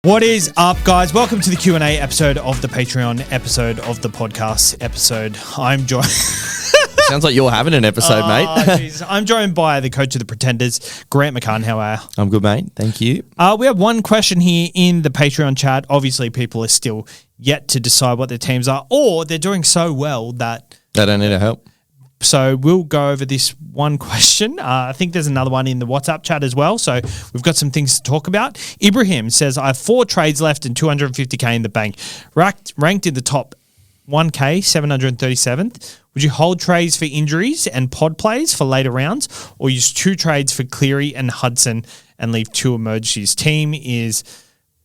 What is up, guys? Welcome to the Q&A episode of the Patreon episode of the podcast episode. I'm joined... Sounds like you're having an episode, mate. I'm joined by the coach of the Pretenders, Grant McCann. How are you? I'm good, mate. Thank you. We have one question here in the Patreon chat. Obviously, people are still yet to decide what their teams are, or they're doing so well that... They don't need our help. So we'll go over this one question. I think there's another one in the WhatsApp chat as well. So we've got some things to talk about. Ibrahim says, I have 4 trades left and 250K in the bank. Ranked in the top 1K, 737th. Would you hold trades for injuries and pod plays for later rounds, or use 2 trades for Cleary and Hudson and leave 2 emergencies? Team is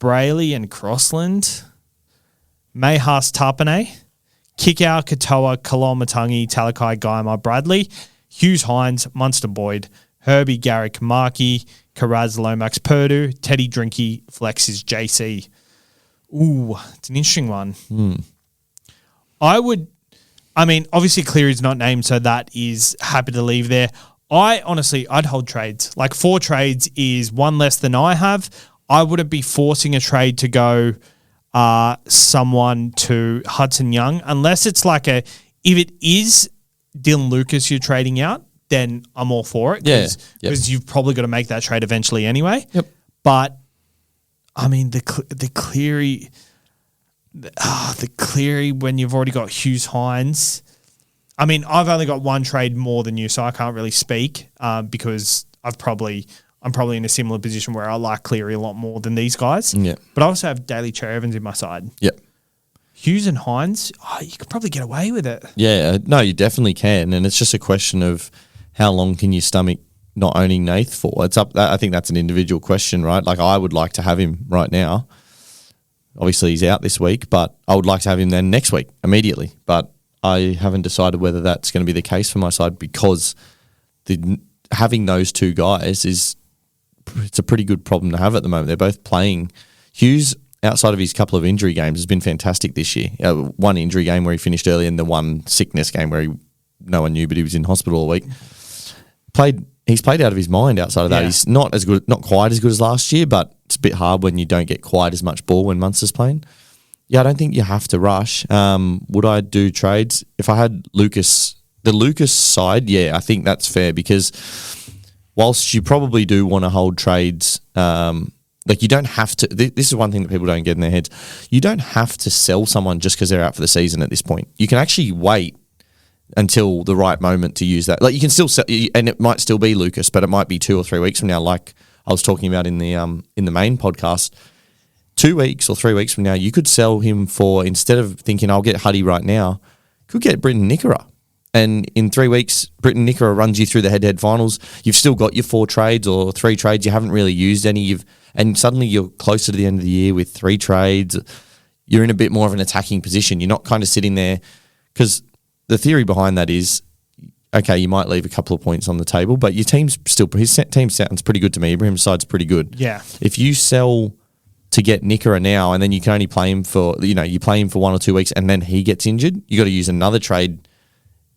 Brayley and Crossland, Mayhas Tarpanay, Kikau, Katoa, Kalamatangi, Talakai, Gaima, Bradley, Hughes, Hines, Munster, Boyd, Herbie, Garrick, Markey, Karaz, Lomax, Purdue, Teddy, Drinky, Flex is JC. Ooh, it's an interesting one. Obviously Cleary's not named, so that is happy to leave there. I'd hold trades. Like 4 trades is 1 less than I have. I wouldn't be forcing a trade to go someone to Hudson Young, unless it's if it is Dylan Lucas you're trading out, then I'm all for it. Because you've probably got to make that trade eventually anyway. Yep. But the Cleary when you've already got Hughes, Hines. I've only got 1 trade more than you, so I can't really speak because I'm probably in a similar position where I like Cleary a lot more than these guys. Yeah. But I also have Daly Cherry Evans in my side. Yeah. Hughes and Hines, you could probably get away with it. Yeah, no, you definitely can. And it's just a question of how long can you stomach not owning Nath for? I think that's an individual question, right? Like, I would like to have him right now. Obviously, he's out this week, but I would like to have him then next week, immediately. But I haven't decided whether that's going to be the case for my side, because having those 2 guys it's a pretty good problem to have at the moment. They're both playing. Hughes, outside of his couple of injury games, has been fantastic this year. 1 injury game where he finished early, and the 1 sickness game where no one knew, but he was in hospital all week. He's played out of his mind outside of that. He's not quite as good as last year, but it's a bit hard when you don't get quite as much ball when Munster's playing. Yeah, I don't think you have to rush. Would I do trades? If I had the Lucas side, yeah, I think that's fair, because whilst you probably do want to hold trades, you don't have to. This is one thing that people don't get in their heads. You don't have to sell someone just because they're out for the season at this point. You can actually wait until the right moment to use that. Like, you can still sell, and it might still be Lucas, but it might be 2 or 3 weeks from now, like I was talking about in the main podcast. 2 weeks or 3 weeks from now, you could sell him for, instead of thinking I'll get Huddy right now, could get Britton Nickera. And in 3 weeks, Britton Nickera runs you through the head-to-head finals. You've still got your 4 trades or 3 trades. You haven't really used any. And suddenly you're closer to the end of the year with 3 trades. You're in a bit more of an attacking position. You're not kind of sitting there, because the theory behind that is, okay, you might leave a couple of points on the table, but his team sounds pretty good to me. Ibrahim's side's pretty good. Yeah. If you sell to get Nickera now, and then you can only play him for, you play him for 1 or 2 weeks, and then he gets injured, you got to use another trade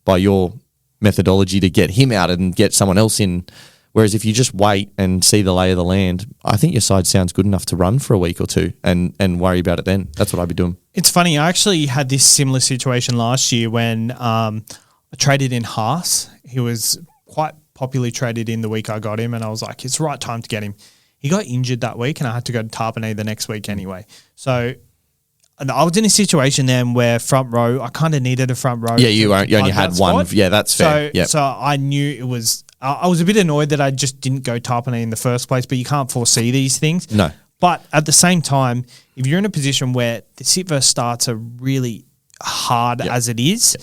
by your methodology to get him out and get someone else in. Whereas if you just wait and see the lay of the land, I think your side sounds good enough to run for a week or 2 and worry about it then. That's what I'd be doing. It's funny. I actually had this similar situation last year when I traded in Haas. He was quite popularly traded in the week I got him, and I was like, it's the right time to get him. He got injured that week, and I had to go to Tarpanay the next week anyway. So I was in a situation then where front row, I kind of needed a front row. Yeah, you only had one. Yeah, that's fair. So I knew it was... I was a bit annoyed that I just didn't go Tarpanay in the first place, but you can't foresee these things. No. But at the same time, if you're in a position where the sit versus starts are really hard as it is,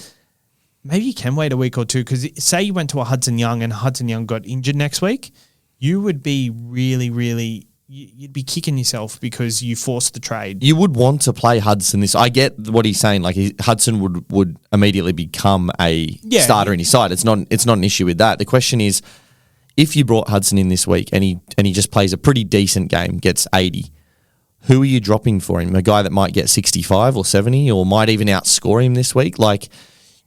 maybe you can wait a week or 2, because say you went to a Hudson Young and Hudson Young got injured next week, you would be really... You'd be kicking yourself because you forced the trade. You would want to play Hudson I get what he's saying. Like, Hudson would immediately become a starter in his side. It's not an issue with that. The question is, if you brought Hudson in this week and he just plays a pretty decent game, gets 80, who are you dropping for him? A guy that might get 65 or 70 or might even outscore him this week? Like,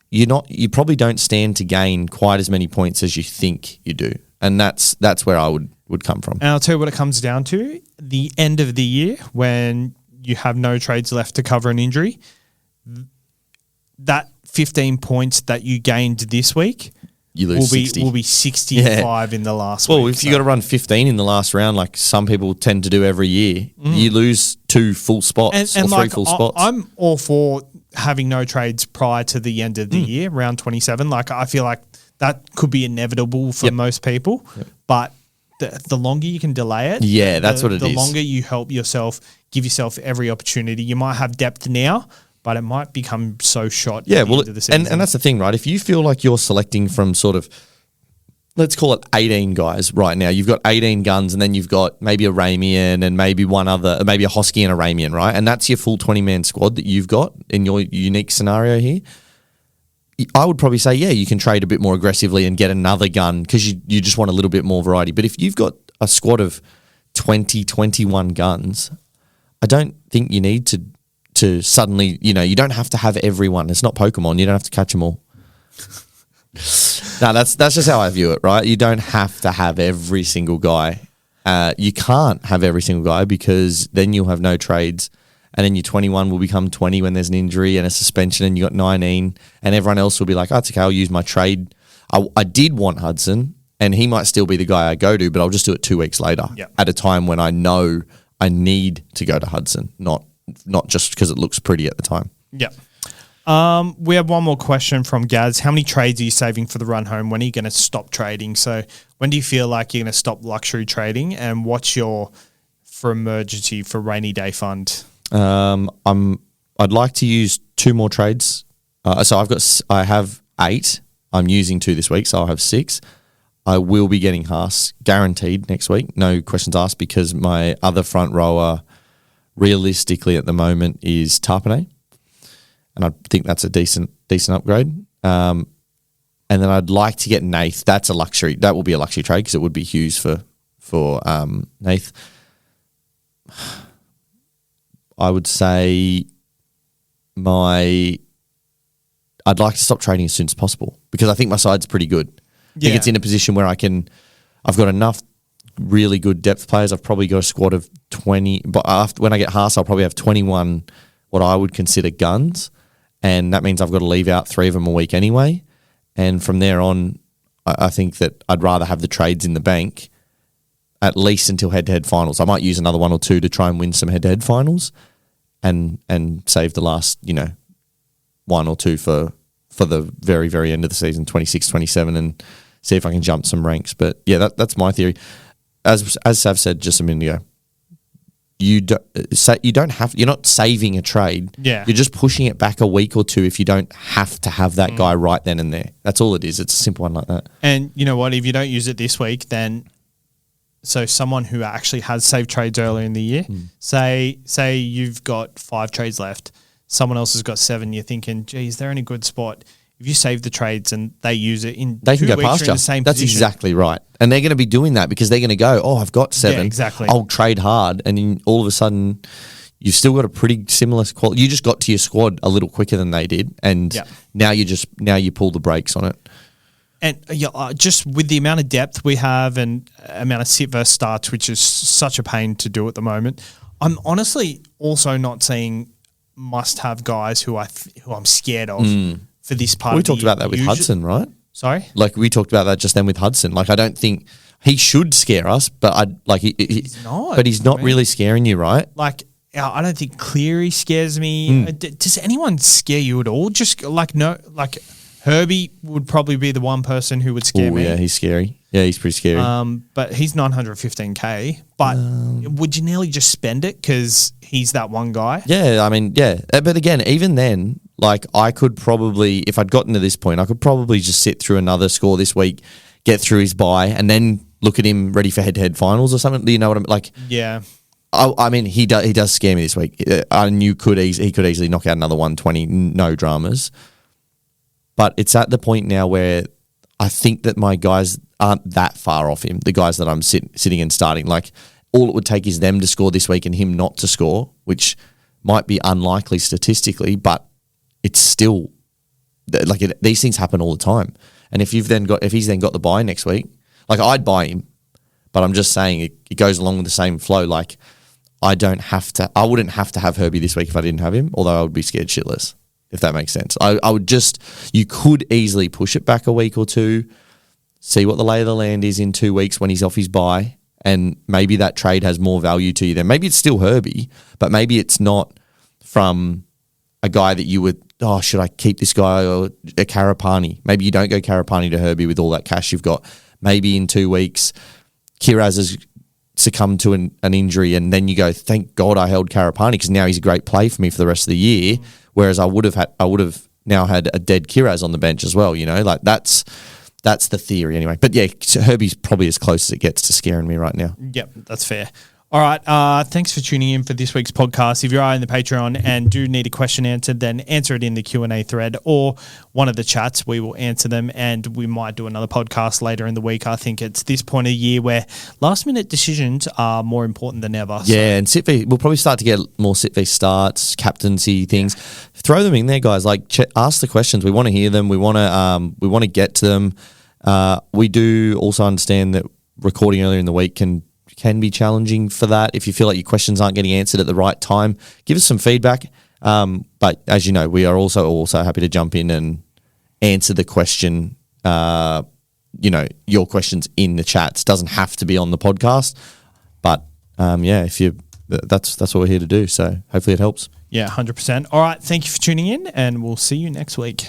you probably don't stand to gain quite as many points as you think you do. And that's where I would would come from. And I'll tell you what it comes down to. The end of the year when you have no trades left to cover an injury, that 15 points that you gained this week You lose 60. will be 65 in the last week. Well, if you got to run 15 in the last round, like some people tend to do every year, you lose 2 full spots or 3 full spots. I'm all for having no trades prior to the end of the year, round 27. Like, I feel like that could be inevitable for most people, but the longer you can delay it, that's what it is. The longer you help yourself, give yourself every opportunity. You might have depth now, but it might become so shot at the end of the season. And that's the thing, right? If you feel like you're selecting from sort of, let's call it 18 guys right now. You've got 18 guns and then you've got maybe a Ramian and maybe one other, maybe a Hosky and a Ramian, right? And that's your full 20-man squad that you've got in your unique scenario here. I would probably say, you can trade a bit more aggressively and get another gun because you just want a little bit more variety. But if you've got a squad of 20, 21 guns, I don't think you need to suddenly, you don't have to have everyone. It's not Pokemon. You don't have to catch them all. No, that's just how I view it, right? You don't have to have every single guy. You can't have every single guy because then you'll have no trades. And then your 21 will become 20 when there's an injury and a suspension and you got 19 and everyone else will be like, it's okay, I'll use my trade. I did want Hudson and he might still be the guy I go to, but I'll just do it 2 weeks later at a time when I know I need to go to Hudson, not just because it looks pretty at the time. Yeah. We have one more question from Gaz. How many trades are you saving for the run home? When are you going to stop trading? So when do you feel like you're going to stop luxury trading? And what's your for emergency for rainy day fund? I'd like to use 2 more trades. So I have 8. I'm using 2 this week, so I'll have 6. I will be getting Haas guaranteed next week. No questions asked because my other front rower realistically at the moment is Tarpanay. And I think that's a decent upgrade. And then I'd like to get Nath. That's a luxury. That will be a luxury trade because it would be Hughes for Nath. I would say I'd like to stop trading as soon as possible because I think my side's pretty good. I think it's in a position where I've got enough really good depth players. I've probably got a squad of 20, but when I get Haas, I'll probably have 21 what I would consider guns, and that means I've got to leave out 3 of them a week anyway. And from there on, I think that I'd rather have the trades in the bank at least until head-to-head finals. I might use another 1 or 2 to try and win some head-to-head finals and save the last, 1 or 2 for the very, very end of the season, 26, 27, and see if I can jump some ranks. But yeah, that's my theory. As Sav said just a minute ago, you're not saving a trade. Yeah. You're just pushing it back a week or 2 if you don't have to have that guy right then and there. That's all it is. It's a simple one like that. And you know what? If you don't use it this week, then so someone who actually has saved trades earlier in the year, say you've got 5 trades left, someone else has got 7, you're thinking, geez, they're in a good spot. If you save the trades and they use it in they 2 can go weeks, past you're in you. the same That's position. exactly right. And they're going to be doing that because they're going to go, I've got 7. Yeah, exactly. I'll trade hard. And then all of a sudden, you've still got a pretty similar quality. You just got to your squad a little quicker than they did. And now you pull the brakes on it. And just with the amount of depth we have and amount of sit versus starts, which is such a pain to do at the moment, I'm honestly also not seeing must-have guys who I'm scared of for this part. We talked about that with Hudson, right? Sorry, like we talked about that just then with Hudson. Like I don't think he should scare us, but he's not. But he's not really scaring you, right? Like I don't think Cleary scares me. Does anyone scare you at all? Just Herbie would probably be the one person who would scare me. Yeah, he's scary. Yeah, he's pretty scary. But he's 915K. But would you nearly just spend it because he's that one guy? Yeah, I mean, yeah. But again, even then, like I could probably, if I'd gotten to this point, I could probably just sit through another score this week, get through his bye, and then look at him ready for head-to-head finals or something. You know what I mean? Like, yeah. I mean, he does scare me this week. And he could easily knock out another 120, no dramas. But it's at the point now where I think that my guys aren't that far off him, the guys that I'm sitting and starting. Like, all it would take is them to score this week and him not to score, which might be unlikely statistically, but it's still like these things happen all the time. And if he's then got the bye next week, like I'd buy him, But I'm just saying it goes along with the same flow. Like, I wouldn't have to have Herbie this week if I didn't have him, although I would be scared shitless, if that makes sense. I would you could easily push it back a week or two, see what the lay of the land is in 2 weeks when he's off his bye, and maybe that trade has more value to you then. Maybe it's still Herbie, but maybe it's not from a guy that you would, should I keep this guy or a Karapani? Maybe you don't go Karapani to Herbie with all that cash you've got. Maybe in 2 weeks, Kiraz has succumbed to an injury, and then you go, thank God I held Karapani because now he's a great play for me for the rest of the year. Whereas I would have now had a dead Kiraz on the bench as well. Like that's the theory anyway. But yeah, Herbie's probably as close as it gets to scaring me right now. Yep, that's fair. All right, thanks for tuning in for this week's podcast. If you are in the Patreon and do need a question answered, then answer it in the Q&A thread or one of the chats. We will answer them, and we might do another podcast later in the week. I think it's this point of the year where last-minute decisions are more important than ever. Yeah, and we'll probably start to get more sit v starts, captaincy things. Yeah. Throw them in there, guys. Like, ask the questions. We want to hear them. We want to get to them. We do also understand that recording earlier in the week can be challenging for that. If you feel like your questions aren't getting answered at the right time, give us some feedback. But as you know, we are also happy to jump in and answer the question, your questions in the chats. Doesn't have to be on the podcast, but that's what we're here to do. So hopefully it helps. Yeah, 100%. All right. Thank you for tuning in, and we'll see you next week.